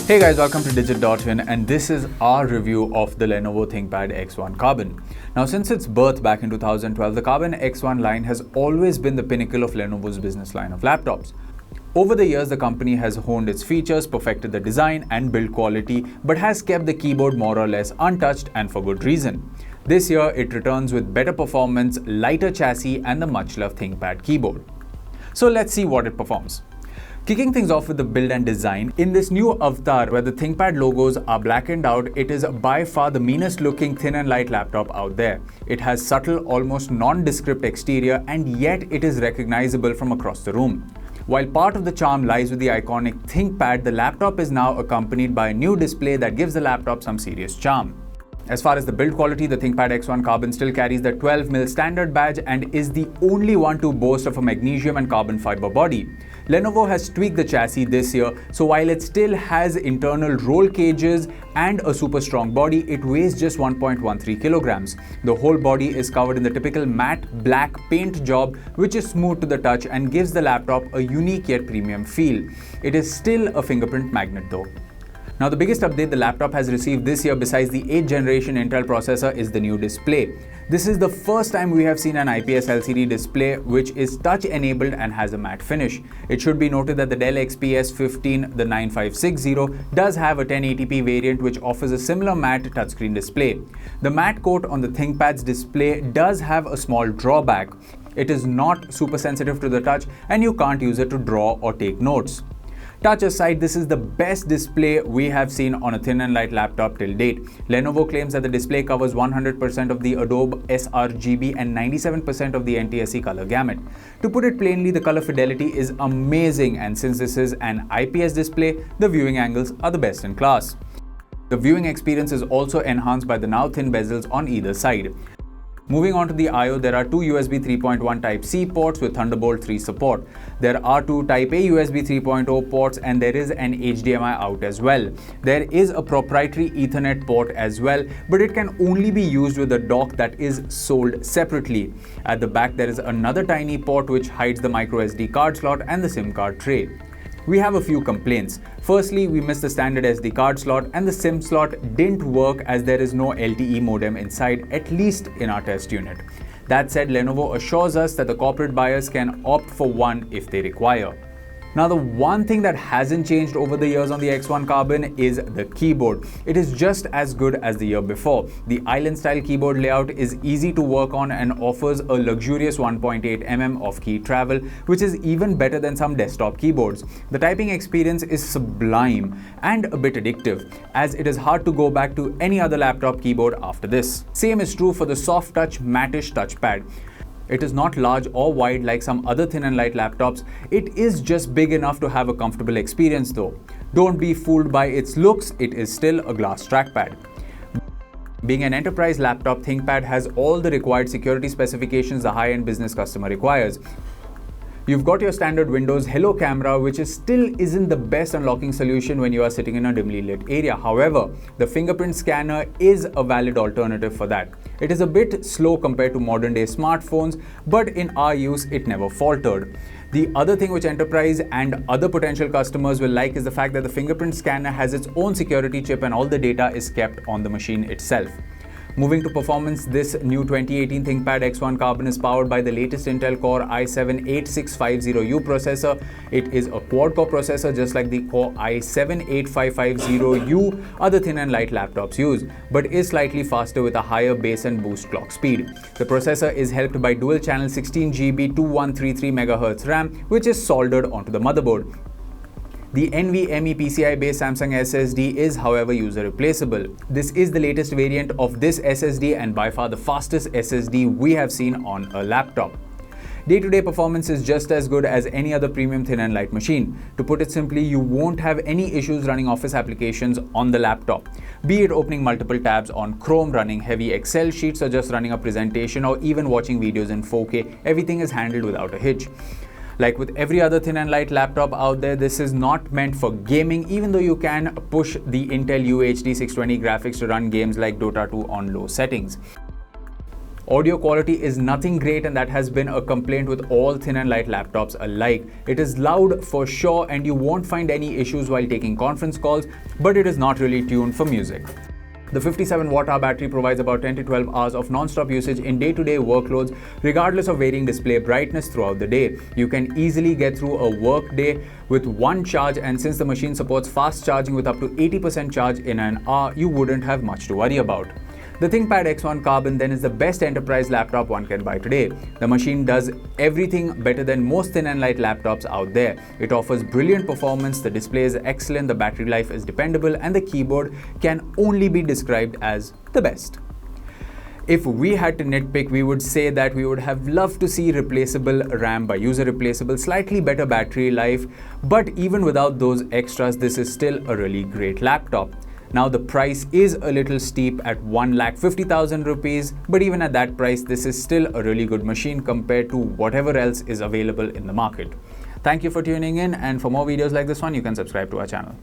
Hey guys, welcome to Digit.in, and this is our review of the Lenovo ThinkPad X1 Carbon. Now, since its birth back in 2012, the Carbon X1 line has always been the pinnacle of Lenovo's business line of laptops. Over the years, the company has honed its features, perfected the design and build quality, but has kept the keyboard more or less untouched, and for good reason. This year, it returns with better performance, lighter chassis, and the much-loved ThinkPad keyboard. So let's see what it performs. Kicking things off with the build and design, in this new avatar where the ThinkPad logos are blackened out, it is by far the meanest looking thin and light laptop out there. It has subtle, almost nondescript exterior, and yet it is recognizable from across the room. While part of the charm lies with the iconic ThinkPad, the laptop is now accompanied by a new display that gives the laptop some serious charm. As far as the build quality, the ThinkPad X1 Carbon still carries the 12mm standard badge and is the only one to boast of a magnesium and carbon fiber body. Lenovo has tweaked the chassis this year, so while it still has internal roll cages and a super strong body, it weighs just 1.13 kilograms. The whole body is covered in the typical matte black paint job, which is smooth to the touch and gives the laptop a unique yet premium feel. It is still a fingerprint magnet though. Now, the biggest update the laptop has received this year besides the 8th generation Intel processor is the new display. This is the first time we have seen an IPS LCD display which is touch enabled and has a matte finish. It should be noted that the Dell XPS 15, the 9560, does have a 1080p variant which offers a similar matte touchscreen display. The matte coat on the ThinkPad's display does have a small drawback. It is not super sensitive to the touch and you can't use it to draw or take notes. Touch aside, this is the best display we have seen on a thin and light laptop till date. Lenovo claims that the display covers 100% of the Adobe sRGB and 97% of the NTSC color gamut. To put it plainly, the color fidelity is amazing, and since this is an IPS display, the viewing angles are the best in class. The viewing experience is also enhanced by the now thin bezels on either side. Moving on to the I/O, there are two USB 3.1 Type-C ports with Thunderbolt 3 support. There are two Type-A USB 3.0 ports and there is an HDMI out as well. There is a proprietary Ethernet port as well, but it can only be used with a dock that is sold separately. At the back, there is another tiny port which hides the microSD card slot and the SIM card tray. We have a few complaints. Firstly, we missed the standard SD card slot and the SIM slot didn't work as there is no LTE modem inside, at least in our test unit. That said, Lenovo assures us that the corporate buyers can opt for one if they require. Now, the one thing that hasn't changed over the years on the X1 Carbon is the keyboard. It is just as good as the year before. The island style keyboard layout is easy to work on and offers a luxurious 1.8mm of key travel, which is even better than some desktop keyboards. The typing experience is sublime and a bit addictive, as it is hard to go back to any other laptop keyboard after this. Same is true for the soft touch mattish touchpad. It is not large or wide like some other thin and light laptops. It is just big enough to have a comfortable experience though. Don't be fooled by its looks, it is still a glass trackpad. Being an enterprise laptop, ThinkPad has all the required security specifications the high-end business customer requires. You've got your standard Windows Hello camera, which still isn't the best unlocking solution when you are sitting in a dimly lit area. However, the fingerprint scanner is a valid alternative for that. It is a bit slow compared to modern day smartphones, but in our use, it never faltered. The other thing which enterprise and other potential customers will like is the fact that the fingerprint scanner has its own security chip and all the data is kept on the machine itself. Moving to performance, this new 2018 ThinkPad X1 Carbon is powered by the latest Intel Core i7-8650U processor. It is a quad-core processor just like the Core i7-8550U other thin and light laptops use, but is slightly faster with a higher base and boost clock speed. The processor is helped by dual-channel 16GB 2133 MHz RAM, which is soldered onto the motherboard. The NVMe PCI-based Samsung SSD is, however, user replaceable. This is the latest variant of this SSD and by far the fastest SSD we have seen on a laptop. Day-to-day performance is just as good as any other premium thin and light machine. To put it simply, you won't have any issues running office applications on the laptop. Be it opening multiple tabs on Chrome, running heavy Excel sheets, or just running a presentation, or even watching videos in 4K, everything is handled without a hitch. Like with every other thin and light laptop out there, this is not meant for gaming, even though you can push the Intel UHD 620 graphics to run games like Dota 2 on low settings. Audio quality is nothing great, and that has been a complaint with all thin and light laptops alike. It is loud for sure, and you won't find any issues while taking conference calls, but it is not really tuned for music. The 57 watt-hour battery provides about 10 to 12 hours of non-stop usage in day-to-day workloads, regardless of varying display brightness throughout the day. You can easily get through a work day with one charge, and since the machine supports fast charging with up to 80% charge in an hour, you wouldn't have much to worry about. The ThinkPad X1 Carbon then is the best enterprise laptop one can buy today. The machine does everything better than most thin and light laptops out there. It offers brilliant performance, the display is excellent, the battery life is dependable, and the keyboard can only be described as the best. If we had to nitpick, we would say that we would have loved to see replaceable RAM by user replaceable, slightly better battery life, but even without those extras, this is still a really great laptop. Now the price is a little steep at 1,50,000 rupees, but even at that price, this is still a really good machine compared to whatever else is available in the market. Thank you for tuning in, and for more videos like this one, you can subscribe to our channel.